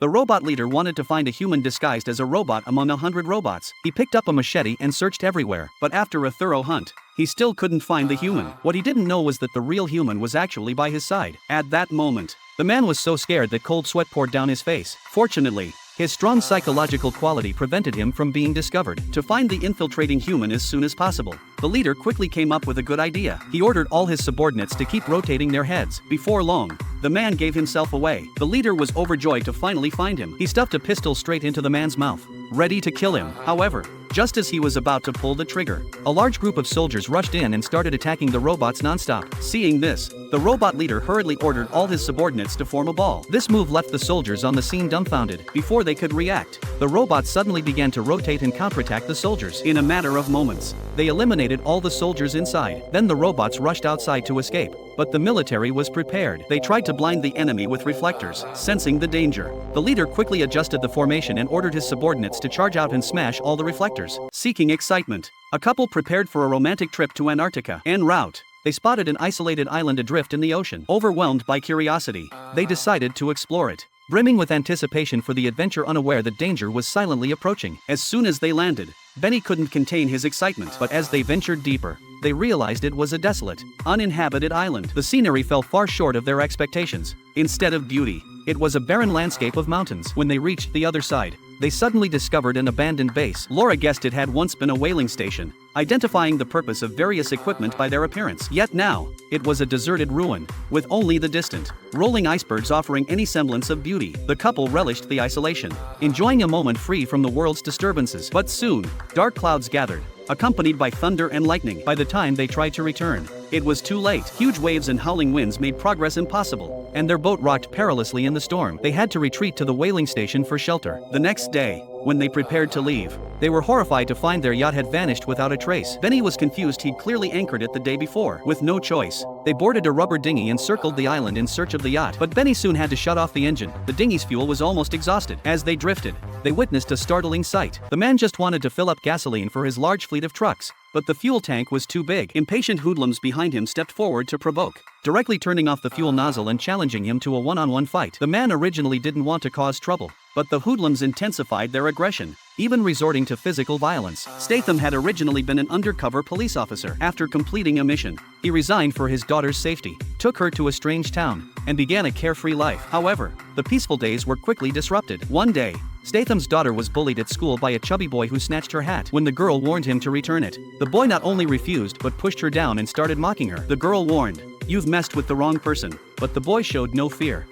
The robot leader wanted to find a human disguised as a robot among 100 robots. He picked up a machete and searched everywhere, but after a thorough hunt, he still couldn't find the human. What he didn't know was that the real human was actually by his side. At that moment, the man was so scared that cold sweat poured down his face. Fortunately, his strong psychological quality prevented him from being discovered. To find the infiltrating human as soon as possible, the leader quickly came up with a good idea. He ordered all his subordinates to keep rotating their heads. Before long, the man gave himself away. The leader was overjoyed to finally find him. He stuffed a pistol straight into the man's mouth, ready to kill him. However, just as he was about to pull the trigger, a large group of soldiers rushed in and started attacking the robots non-stop. Seeing this, the robot leader hurriedly ordered all his subordinates to form a ball. This move left the soldiers on the scene dumbfounded. Before they could react, the robots suddenly began to rotate and counterattack the soldiers. In a matter of moments, they eliminated all the soldiers inside. Then the robots rushed outside to escape, but the military was prepared. They tried to blind the enemy with reflectors. Sensing the danger, the leader quickly adjusted the formation and ordered his subordinates to charge out and smash all the reflectors. Seeking excitement, a couple prepared for a romantic trip to Antarctica. En route, they spotted an isolated island adrift in the ocean. Overwhelmed by curiosity, they decided to explore it. Brimming with anticipation for the adventure, unaware that danger was silently approaching. As soon as they landed, Benny couldn't contain his excitement. But as they ventured deeper, they realized it was a desolate, uninhabited island. The scenery fell far short of their expectations. Instead of beauty, it was a barren landscape of mountains. When they reached the other side, they suddenly discovered an abandoned base. Laura guessed it had once been a whaling station, identifying the purpose of various equipment by their appearance. Yet now, it was a deserted ruin, with only the distant, rolling icebergs offering any semblance of beauty. The couple relished the isolation, enjoying a moment free from the world's disturbances. But soon, dark clouds gathered, accompanied by thunder and lightning. By the time they tried to return, it was too late. Huge waves and howling winds made progress impossible, and their boat rocked perilously in the storm. They had to retreat to the whaling station for shelter. The next day, when they prepared to leave, they were horrified to find their yacht had vanished without a trace. Benny was confused. He'd clearly anchored it the day before. With no choice, they boarded a rubber dinghy and circled the island in search of the yacht. But Benny soon had to shut off the engine. The dinghy's fuel was almost exhausted. As they drifted, they witnessed a startling sight. The man just wanted to fill up gasoline for his large fleet of trucks, but the fuel tank was too big. Impatient hoodlums behind him stepped forward to provoke, directly turning off the fuel nozzle and challenging him to a one-on-one fight. The man originally didn't want to cause trouble, but the hoodlums intensified their aggression, even resorting to physical violence. Statham had originally been an undercover police officer. After completing a mission, he resigned for his daughter's safety, took her to a strange town, and began a carefree life. However, the peaceful days were quickly disrupted. One day, Statham's daughter was bullied at school by a chubby boy who snatched her hat. When the girl warned him to return it, the boy not only refused but pushed her down and started mocking her. The girl warned, "You've messed with the wrong person," but the boy showed no fear.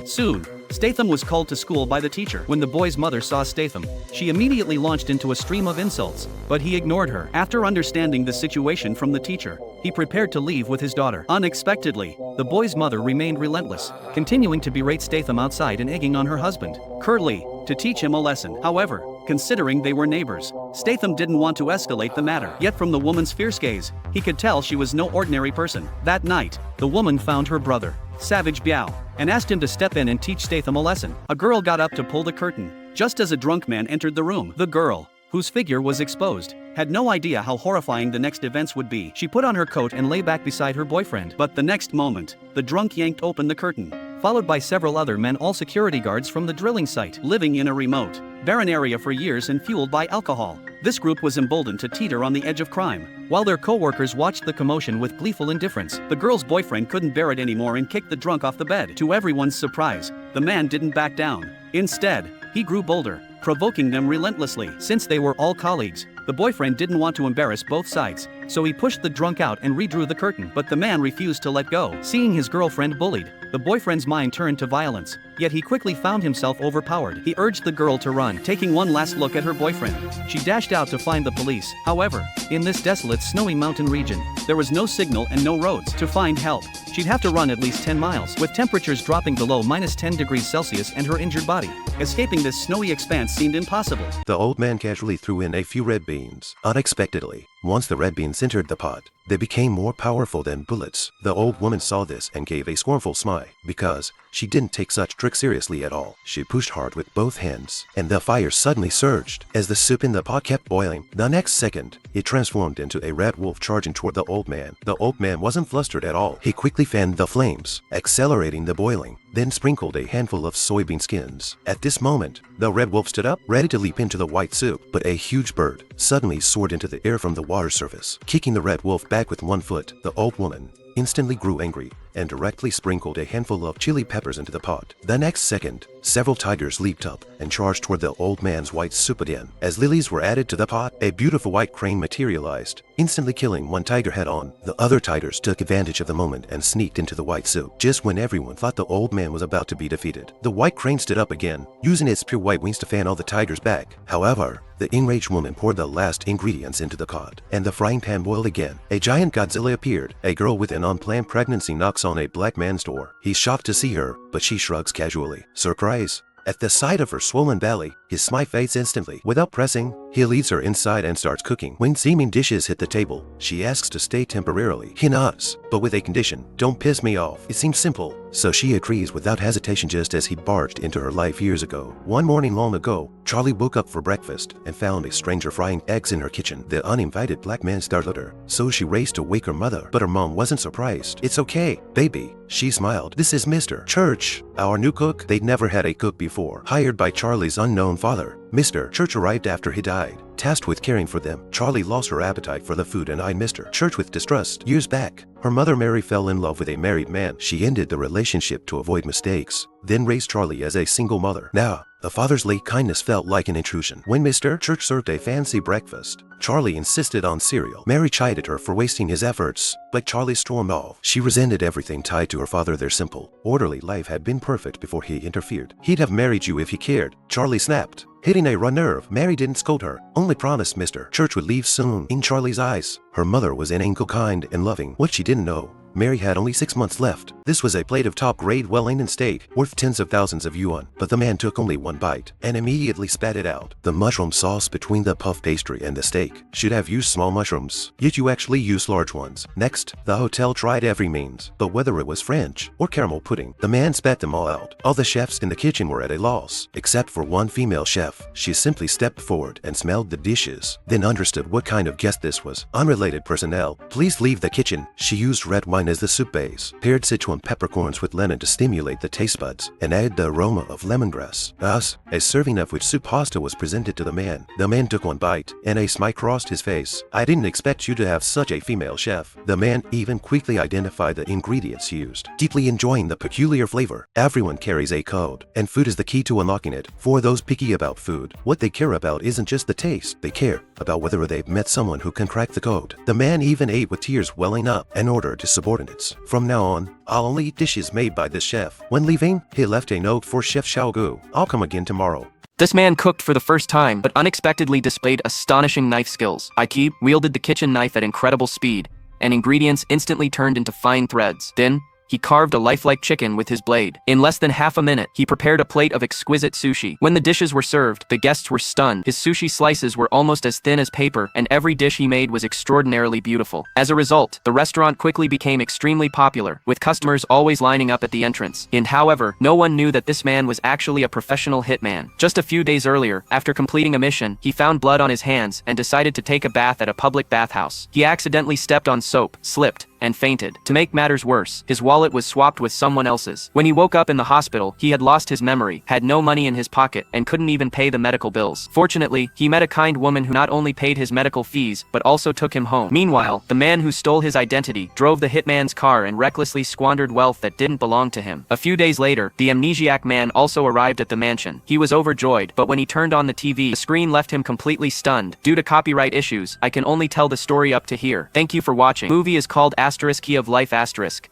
Soon, Statham was called to school by the teacher. When the boy's mother saw Statham, she immediately launched into a stream of insults, but he ignored her. After understanding the situation from the teacher, he prepared to leave with his daughter. Unexpectedly, the boy's mother remained relentless, continuing to berate Statham outside and egging on her husband, Curly, to teach him a lesson. However, considering they were neighbors, Statham didn't want to escalate the matter. Yet from the woman's fierce gaze, he could tell she was no ordinary person. That night, the woman found her brother, Savage Biao, and asked him to step in and teach Statham a lesson. A girl got up to pull the curtain, just as a drunk man entered the room. The girl, whose figure was exposed, had no idea how horrifying the next events would be. She put on her coat and lay back beside her boyfriend. But the next moment, the drunk yanked open the curtain, followed by several other men, all security guards from the drilling site. Living in a remote, barren area for years and fueled by alcohol, this group was emboldened to teeter on the edge of crime. While their co-workers watched the commotion with gleeful indifference, the girl's boyfriend couldn't bear it anymore and kicked the drunk off the bed. To everyone's surprise, the man didn't back down. Instead, he grew bolder, provoking them relentlessly. Since they were all colleagues, the boyfriend didn't want to embarrass both sides, so he pushed the drunk out and redrew the curtain. But the man refused to let go. Seeing his girlfriend bullied, the boyfriend's mind turned to violence, yet he quickly found himself overpowered. He urged the girl to run, taking one last look at her boyfriend. She dashed out to find the police. However, in this desolate, snowy mountain region, there was no signal and no roads. To find help, she'd have to run at least 10 miles, with temperatures dropping below -10 degrees Celsius and her injured body. Escaping this snowy expanse seemed impossible. The old man casually threw in a few red beans, unexpectedly. Once the red beans entered the pot, They became more powerful than bullets. The old woman saw this and gave a scornful smile, because she didn't take such tricks seriously at all. She pushed hard with both hands, and the fire suddenly surged. As the soup in the pot kept boiling, the next second, it transformed into a red wolf charging toward the old man. The old man wasn't flustered at all. He quickly fanned the flames, accelerating the boiling, then sprinkled a handful of soybean skins. At this moment, the red wolf stood up, ready to leap into the white soup, but a huge bird suddenly soared into the air from the water surface, kicking the red wolf back with one foot. The old woman instantly grew angry and directly sprinkled a handful of chili peppers into the pot. The next second, several tigers leaped up and charged toward the old man's white soup again. As lilies were added to the pot, a beautiful white crane materialized, instantly killing one tiger head-on. The other tigers took advantage of the moment and sneaked into the white soup. Just when everyone thought the old man was about to be defeated, the white crane stood up again, using its pure white wings to fan all the tigers back. However, the enraged woman poured the last ingredients into the pot, and the frying pan boiled again. A giant Godzilla appeared. A girl with an unplanned pregnancy knocks on a black man's door. He's shocked to see her, but she shrugs casually. Surprise! At the sight of her swollen belly, his smile fades instantly. Without pressing, he leads her inside and starts cooking. When steaming dishes hit the table, she asks to stay temporarily. He nods, but with a condition: don't piss me off. It seems simple, so she agrees without hesitation, just as he barged into her life years ago. One morning long ago, Charlie woke up for breakfast and found a stranger frying eggs in her kitchen. The uninvited black man startled her, so she raced to wake her mother, but her mom wasn't surprised. "It's okay, baby," she smiled. "This is Mr. Church, our new cook." They'd never had a cook before, hired by Charlie's unknown father. Mr. Church arrived after he died, tasked with caring for them. Charlie lost her appetite for the food and eyed Mr. Church with distrust. Years back, her mother Mary fell in love with a married man. She ended the relationship to avoid mistakes, then raised Charlie as a single mother. Now, the father's late kindness felt like an intrusion. When Mr. Church served a fancy breakfast, Charlie insisted on cereal. Mary chided her for wasting his efforts, but Charlie stormed off. She resented everything tied to her father. Their simple, orderly life had been perfect before he interfered. "He'd have married you if he cared," Charlie snapped, hitting a raw nerve. Mary didn't scold her, only promised Mr. Church would leave soon. In Charlie's eyes, her mother was an angel, kind and loving. What she didn't know, Mary had only 6 months left. This was a plate of top-grade Wellington steak, worth tens of thousands of yuan, but the man took only one bite and immediately spat it out. The mushroom sauce between the puff pastry and the steak. Should have used small mushrooms, yet you actually used large ones. Next, the hotel tried every means, but whether it was French or caramel pudding, the man spat them all out. All the chefs in the kitchen were at a loss, except for one female chef. She simply stepped forward and smelled the dishes, then understood what kind of guest this was. "Unrelated personnel, please leave the kitchen." She used red wine as the soup base, paired Sichuan peppercorns with lemon to stimulate the taste buds, and added the aroma of lemongrass. Thus, a serving of which soup pasta was presented to the man. The man took one bite, and a smile crossed his face. "I didn't expect you to have such a female chef." The man even quickly identified the ingredients used, deeply enjoying the peculiar flavor. Everyone carries a code, and food is the key to unlocking it. For those picky about food, what they care about isn't just the taste. They care about whether they've met someone who can crack the code. The man even ate with tears welling up and ordered to subordinates, "From now on, I'll only eat dishes made by this chef." When leaving, he left a note for Chef Xiaogu: "I'll come again tomorrow." This man cooked for the first time, but unexpectedly displayed astonishing knife skills. Ike wielded the kitchen knife at incredible speed, and ingredients instantly turned into fine threads. Then, he carved a lifelike chicken with his blade. In less than half a minute, he prepared a plate of exquisite sushi. When the dishes were served, the guests were stunned. His sushi slices were almost as thin as paper, and every dish he made was extraordinarily beautiful. As a result, the restaurant quickly became extremely popular, with customers always lining up at the entrance. However, no one knew that this man was actually a professional hitman. Just a few days earlier, after completing a mission, he found blood on his hands and decided to take a bath at a public bathhouse. He accidentally stepped on soap, slipped, and fainted. To make matters worse, his wallet was swapped with someone else's. When he woke up in the hospital, he had lost his memory, had no money in his pocket, and couldn't even pay the medical bills. Fortunately, he met a kind woman who not only paid his medical fees, but also took him home. Meanwhile, the man who stole his identity drove the hitman's car and recklessly squandered wealth that didn't belong to him. A few days later, the amnesiac man also arrived at the mansion. He was overjoyed, but when he turned on the TV, the screen left him completely stunned. Due to copyright issues, I can only tell the story up to here. Thank you for watching. Movie is called Key of Life *.